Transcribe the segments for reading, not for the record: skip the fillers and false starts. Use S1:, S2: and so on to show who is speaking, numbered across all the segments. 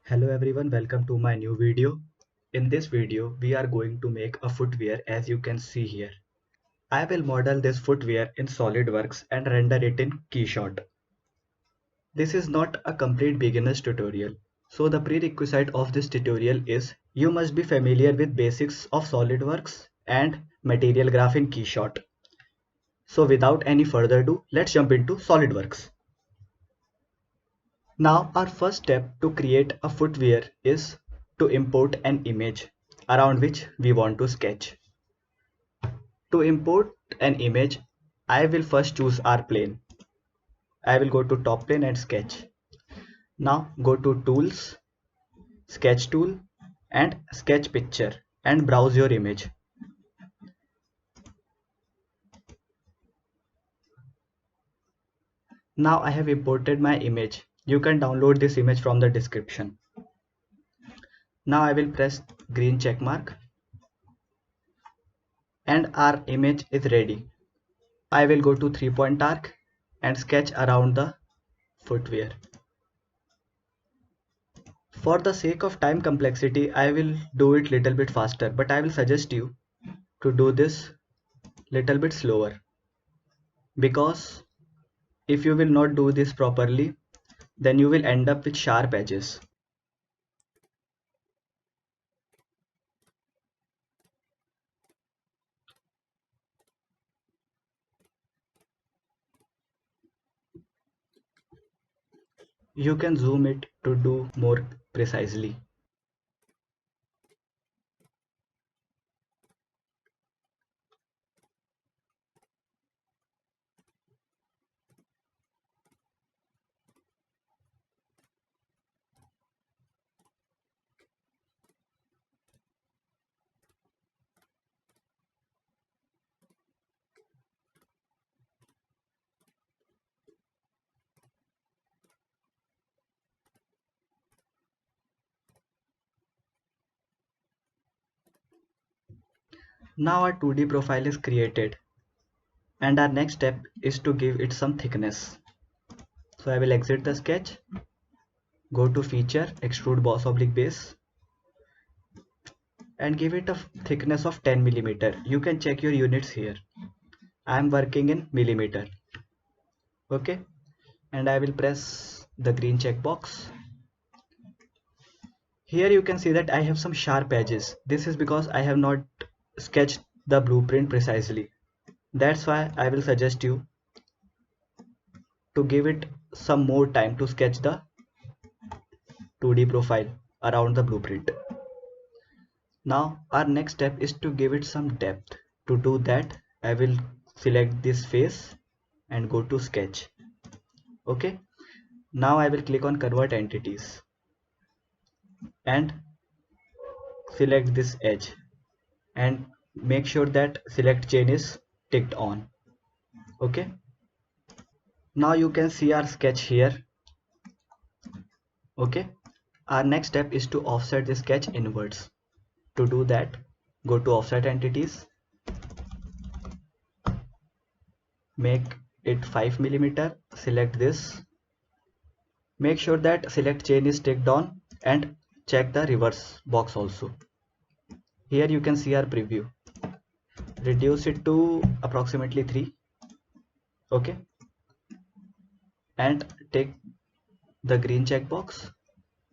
S1: Hello everyone, welcome to my new video. In this video, we are going to make a footwear as you can see here. I will model this footwear in SolidWorks and render it in KeyShot. This is not a complete beginner's tutorial. So the prerequisite of this tutorial is you must be familiar with basics of SolidWorks and Material Graph in KeyShot. So without any further ado, let's jump into SolidWorks. Now our first step to create a footwear is to import an image around which we want to sketch. To import an image, I will first choose our plane. I will go to top plane and sketch. Now go to tools, sketch tool and sketch picture and browse your image. Now I have imported my image. You can download this image from the description. Now I will press green check mark and our image is ready. I will go to 3-point arc and sketch around the footwear. For the sake of time complexity, I will do it little bit faster, but I will suggest you to do this little bit slower, because if you will not do this properly, then you will end up with sharp edges. You can zoom it to do more precisely. Now our 2D profile is created and our next step is to give it some thickness. So I will exit the sketch, go to feature, extrude boss oblique base and give it a thickness of 10 millimeter. You can check your units here. I am working in millimeter. Okay, and I will press the green checkbox. Here you can see that I have some sharp edges. This is because I have not sketched the blueprint precisely. That's why I will suggest you to give it some more time to sketch the 2D profile around the blueprint. Now our next step is to give it some depth. To do that, I will select this face and go to sketch. Okay, now I will click on convert entities and select this edge and make sure that select chain is ticked on. Okay, now you can see our sketch here. Okay, our next step is to offset the sketch inwards. To do that, go to offset entities, make it 5 millimeter, select this, make sure that select chain is ticked on and check the reverse box also. Here you can see our preview. Reduce it to approximately 3. Okay, and take the green checkbox.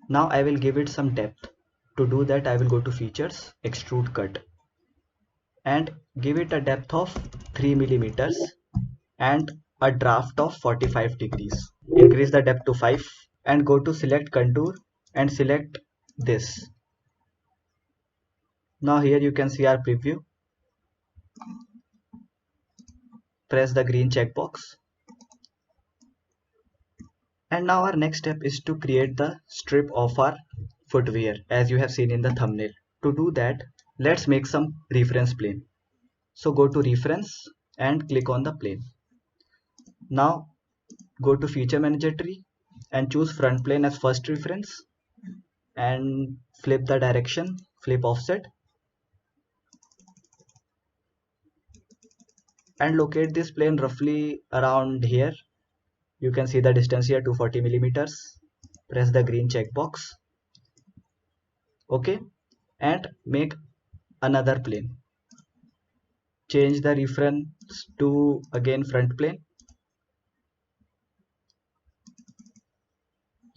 S1: Now I will give it some depth. To do that, I will go to features, extrude cut and give it a depth of 3 millimeters and a draft of 45 degrees. Increase the depth to 5 and go to select contour and select this. Now here you can see our preview. Press the green checkbox. And now our next step is to create the strip of our footwear as you have seen in the thumbnail. To do that, let's make some reference plane. So go to reference and click on the plane. Now go to feature manager tree and choose front plane as first reference and flip the direction, flip offset and locate this plane roughly around here. You can see the distance here 240 millimeters. Press the green checkbox Okay, and make another plane. Change the reference to again front plane,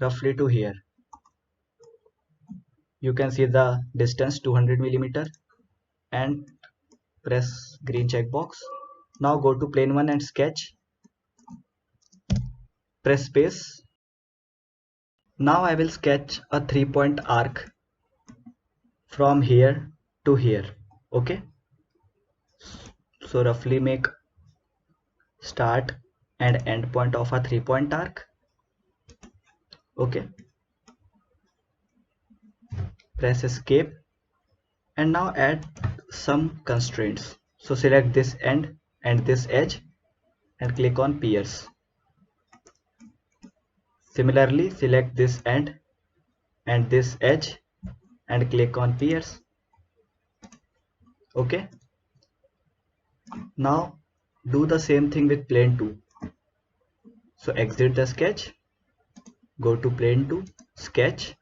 S1: roughly to here. You can see the distance 200 millimeter and press green checkbox. Now go to plane 1 and sketch. Press space. Now I will sketch a 3-point arc from here to here. Okay, so roughly make start and end point of a 3-point arc. Okay, press escape and now add some constraints. So select this end and this edge and click on pierce. Similarly, select this end and this edge and click on pierce. Okay, now do the same thing with plane 2. So exit the sketch, go to plane 2, sketch,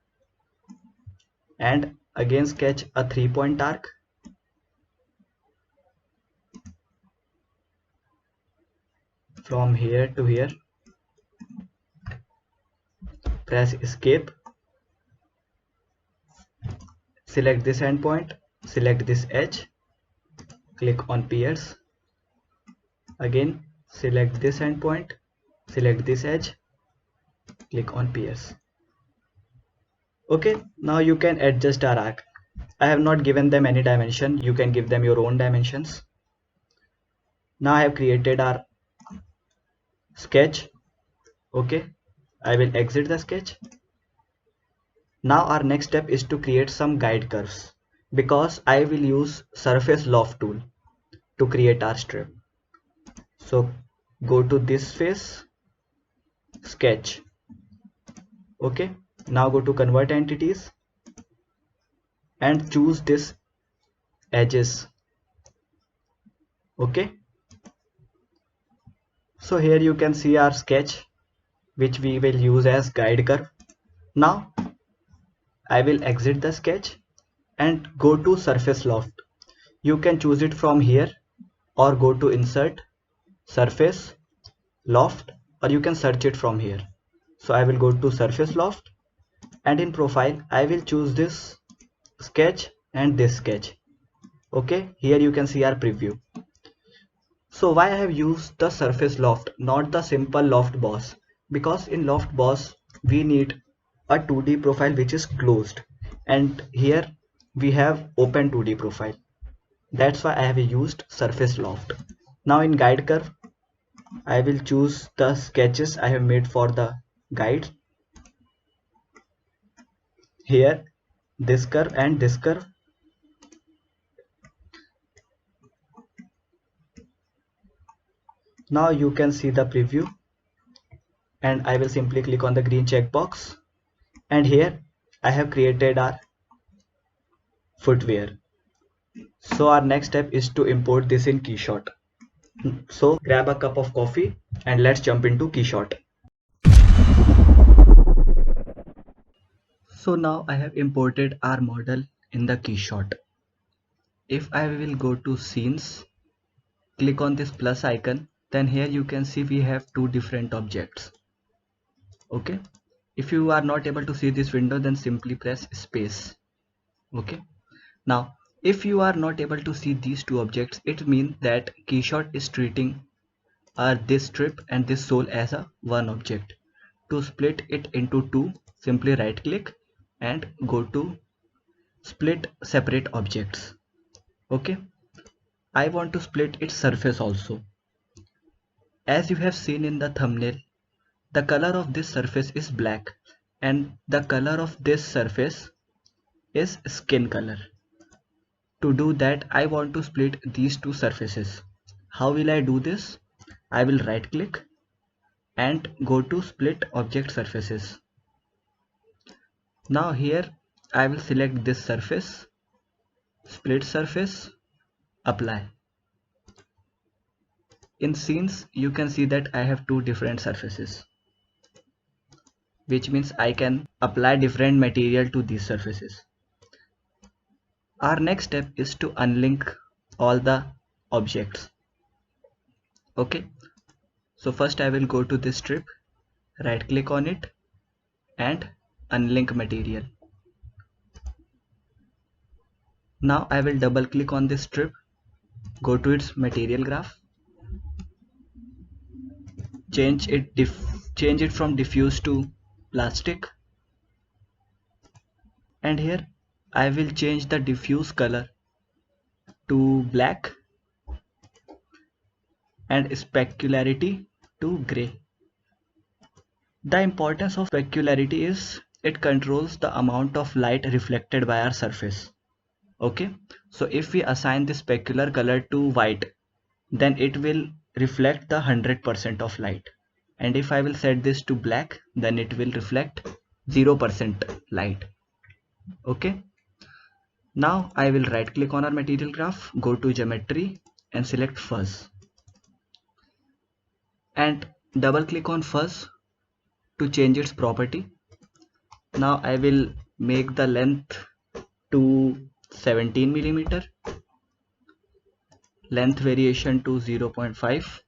S1: and again sketch a 3-point arc. From here to here. Press escape. Select this endpoint, select this edge, click on pierce. Again select this endpoint, select this edge, click on pierce. Okay, now you can adjust our arc. I have not given them any dimension, you can give them your own dimensions. Now I have created our sketch. Okay, I will exit the sketch. Now our next step is to create some guide curves, because I will use surface loft tool to create our strip. So go to this face, sketch. Okay, now go to convert entities and choose this edges. Okay, so here you can see our sketch which we will use as guide curve. Now I will exit the sketch and go to surface loft. You can choose it from here or go to insert, surface, loft, or you can search it from here. So I will go to surface loft and in profile I will choose this sketch and this sketch. Okay, here you can see our preview. So why I have used the surface loft, not the simple loft boss? Because in loft boss we need a 2D profile which is closed, and here we have open 2D profile. That's why I have used surface loft. Now in guide curve I will choose the sketches I have made for the guide. Here this curve and this curve. Now you can see the preview and I will simply click on the green checkbox, and here I have created our footwear. So our next step is to import this in Keyshot. So grab a cup of coffee and let's jump into Keyshot. So now I have imported our model in the Keyshot. If I will go to scenes, click on this plus icon, then here you can see we have two different objects. Okay, if you are not able to see this window, then simply press space. Okay, now if you are not able to see these two objects, it means that Keyshot is treating this strip and this sole as a one object. To split it into two, simply right click and go to split separate objects. Okay, I want to split its surface also. As you have seen in the thumbnail, the color of this surface is black and the color of this surface is skin color. To do that, I want to split these two surfaces. How will I do this? I will right click and go to split object surfaces. Now here I will select this surface, split surface, apply. In scenes you can see that I have two different surfaces, which means I can apply different material to these surfaces. Our next step is to unlink all the objects. Okay, so first I will go to this strip, right click on it and unlink material. Now I will double click on this strip, go to its material graph, change it from diffuse to plastic, and here I will change the diffuse color to black and specularity to gray. The importance of specularity is it controls the amount of light reflected by our surface. Okay, so if we assign this specular color to white, then it will reflect the 100% of light, and if I will set this to black, then it will reflect 0% light. Okay, now I will right click on our material graph, go to geometry and select fuzz, and double click on fuzz to change its property. Now I will make the length to 17 millimeter, length variation to 0.5,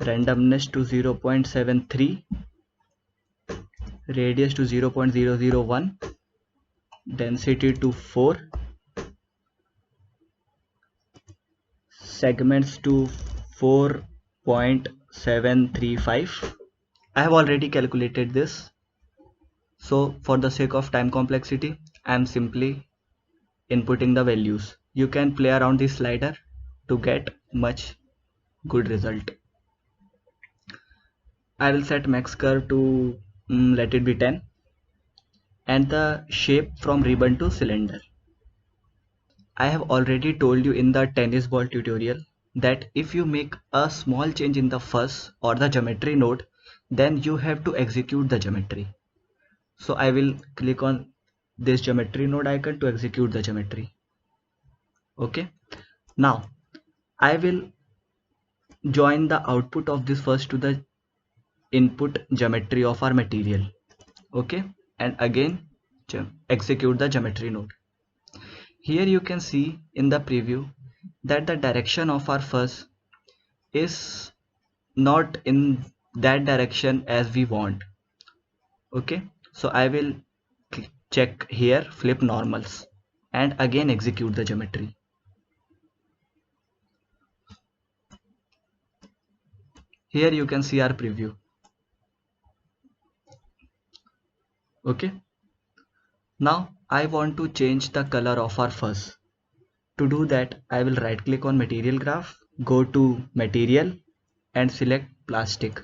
S1: randomness to 0.73, radius to 0.001, density to 4, segments to 4.735. I have already calculated this, so for the sake of time complexity I am simply inputting the values. You can play around this slider to get much good result. I will set max curve to let it be 10, and the shape from ribbon to cylinder. I have already told you in the tennis ball tutorial that if you make a small change in the fuzz or the geometry node, then you have to execute the geometry. So I will click on this geometry node icon to execute the geometry. Okay, now I will join the output of this fuzz to the input geometry of our material. Okay, and again execute the geometry node. Here you can see in the preview that the direction of our fuzz is not in that direction as we want. Okay, so I will check here flip normals and again execute the geometry. Here you can see our preview. Okay, now I want to change the color of our fuzz. To do that, I will right click on material graph, go to material and select plastic.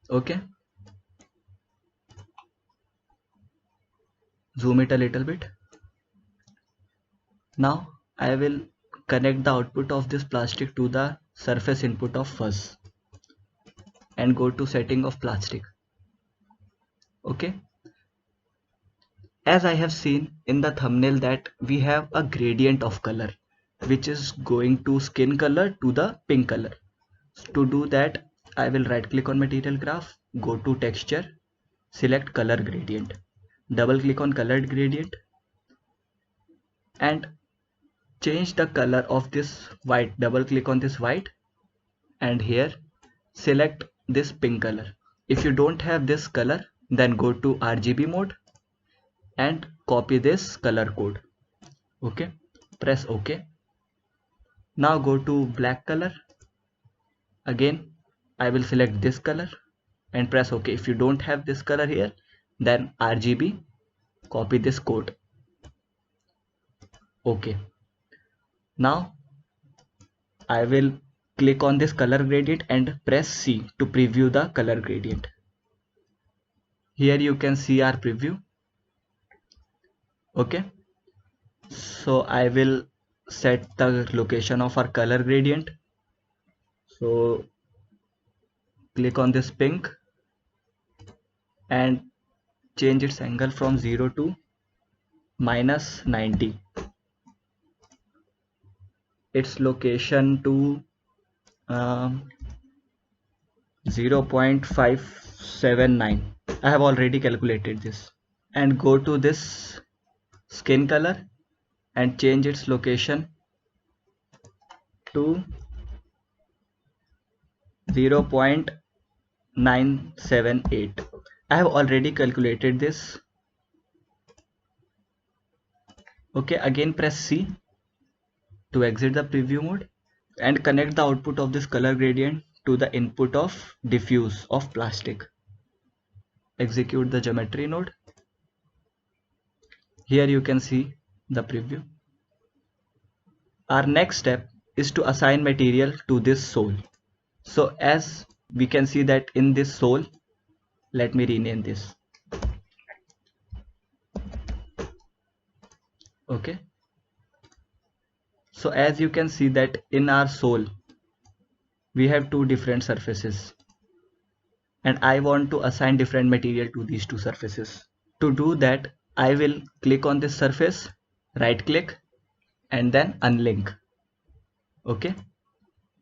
S1: Okay, zoom it a little bit. Now I will connect the output of this plastic to the surface input of fuzz and go to setting of plastic. Okay, as I have seen in the thumbnail that we have a gradient of color which is going to skin color to the pink color. To do that, I will right click on material graph, go to texture, select color gradient, double click on colored gradient and change the color of this white. Double click on this white and here select this pink color. If you don't have this color, then go to RGB mode and copy this color code. Okay, press OK. Now go to black color. Again I will select this color and press OK. If you don't have this color here, then RGB, copy this code. OK. Now I will click on this color gradient and press C to preview the color gradient. Here you can see our preview. Okay, so I will set the location of our color gradient. So click on this pink and change its angle from 0 to -90, its location to 0.579. I have already calculated this. and go to this skin color and change its location to 0.978. I have already calculated this. Okay, again press C to exit the preview mode and connect the output of this color gradient to the input of diffuse of plastic. Execute the geometry node. Here you can see the preview. Our next step is to assign material to this sole. So as we can see that in this sole, let me rename this. Okay. So as you can see that in our sole, we have two different surfaces and I want to assign different material to these two surfaces. To do that, I will click on this surface, right click and then unlink. Okay.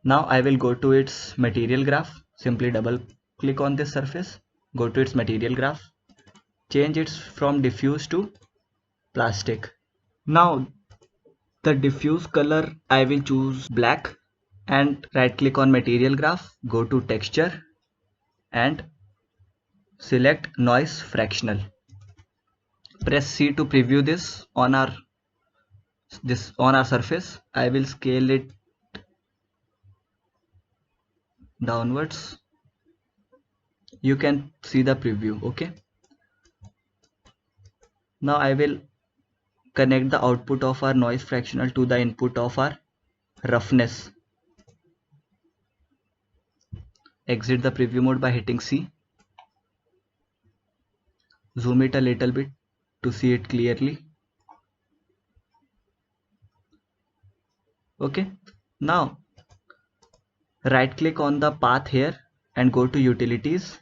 S1: Now I will go to its material graph. Simply double click on this surface, go to its material graph, change it from diffuse to plastic. Now the diffuse color I will choose black and right click on material graph, go to texture and select noise fractional. Press C to preview this on our surface. I will scale it downwards. You can see the preview. Okay. Now I will connect the output of our noise fractional to the input of our roughness. Exit the preview mode by hitting C. Zoom it a little bit to see it clearly. Okay. Now right click on the path here and go to utilities,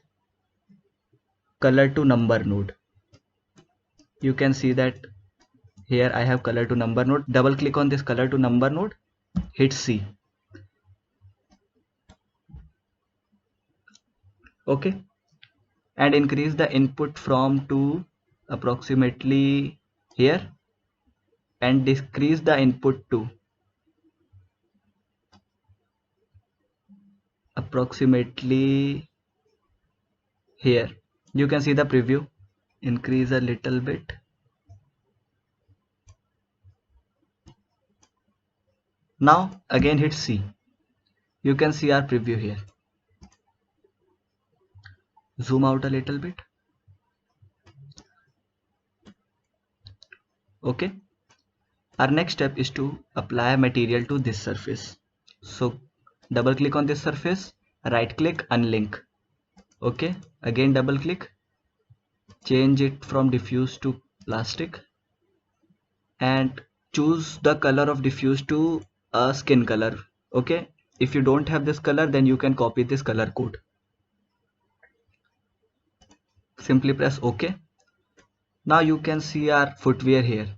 S1: color to number node. You can see that here I have color to number node. Double click on this color to number node, hit C. Okay, and increase the input from to approximately here and decrease the input to approximately here. You can see the preview. Increase a little bit. Now again hit C. You can see our preview here. Zoom out a little bit. Okay. Our next step is to apply material to this surface. So double click on this surface, right click, unlink. Okay, again double click, change it from diffuse to plastic and choose the color of diffuse to a skin color. Okay, if you don't have this color, then you can copy this color code. Simply press OK. Now you can see our footwear here.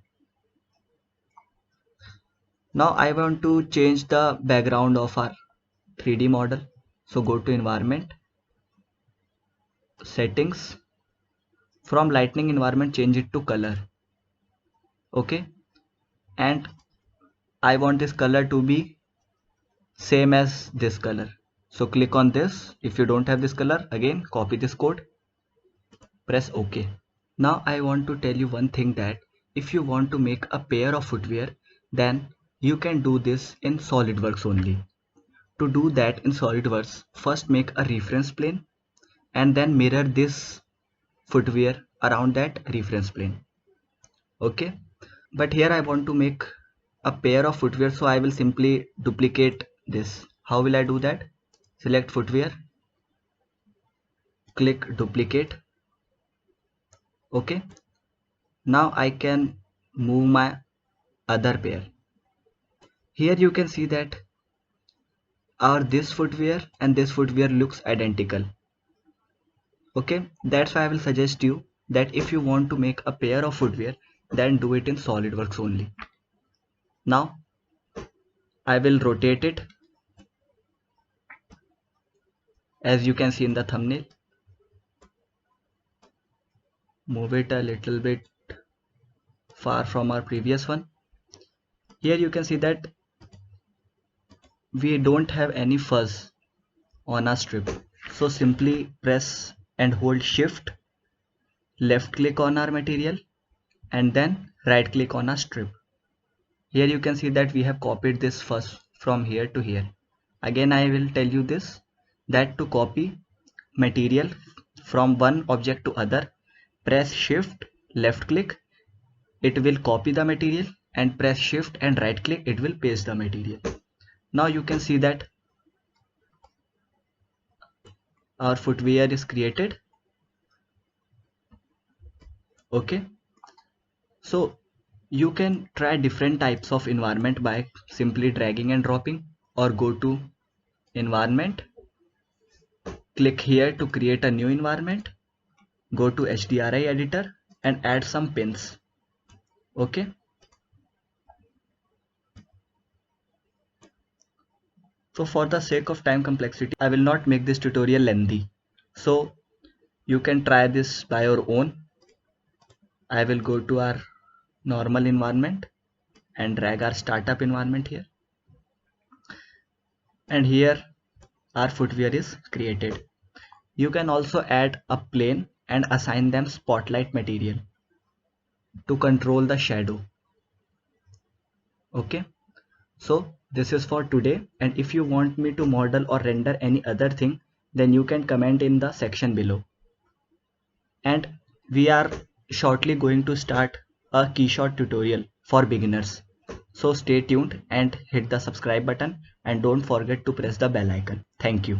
S1: Now I want to change the background of our 3D model. So go to environment, settings, from lightning environment change it to color. Okay, and I want this color to be same as this color. So click on this. If you don't have this color, again copy this code, press OK. Now I want to tell you one thing, that if you want to make a pair of footwear, then you can do this in SolidWorks only. To do that in SolidWorks, first make a reference plane and then mirror this footwear around that reference plane. Okay, but here I want to make a pair of footwear, so I will simply duplicate this. How will I do that? Select footwear, click duplicate. Okay, now I can move my other pair. Here you can see that our this footwear and this footwear looks identical. Okay, that's why I will suggest you that if you want to make a pair of footwear, then do it in SolidWorks only. Now I will rotate it as you can see in the thumbnail. move it a little bit far from our previous one. Here you can see that we don't have any fuzz on our strip. So simply press and hold shift, left click on our material and then right click on our strip. Here you can see that we have copied this fuzz from here to here. Again I will tell you this, that to copy material from one object to other, press shift, left click, it will copy the material, and press shift and right click, it will paste the material. Now you can see that our footwear is created. Okay, so you can try different types of environment by simply dragging and dropping, or go to environment, click here to create a new environment, go to HDRI editor and add some pins. Okay, so for the sake of time complexity, I will not make this tutorial lengthy, so you can try this by your own. I will go to our normal environment and drag our startup environment here, and here our footwear is created. You can also add a plane and assign them spotlight material to control the shadow. Okay, so this is for today, and if you want me to model or render any other thing, then you can comment in the section below. And we are shortly going to start a Keyshot tutorial for beginners, so stay tuned and hit the subscribe button, and don't forget to press the bell icon. Thank you.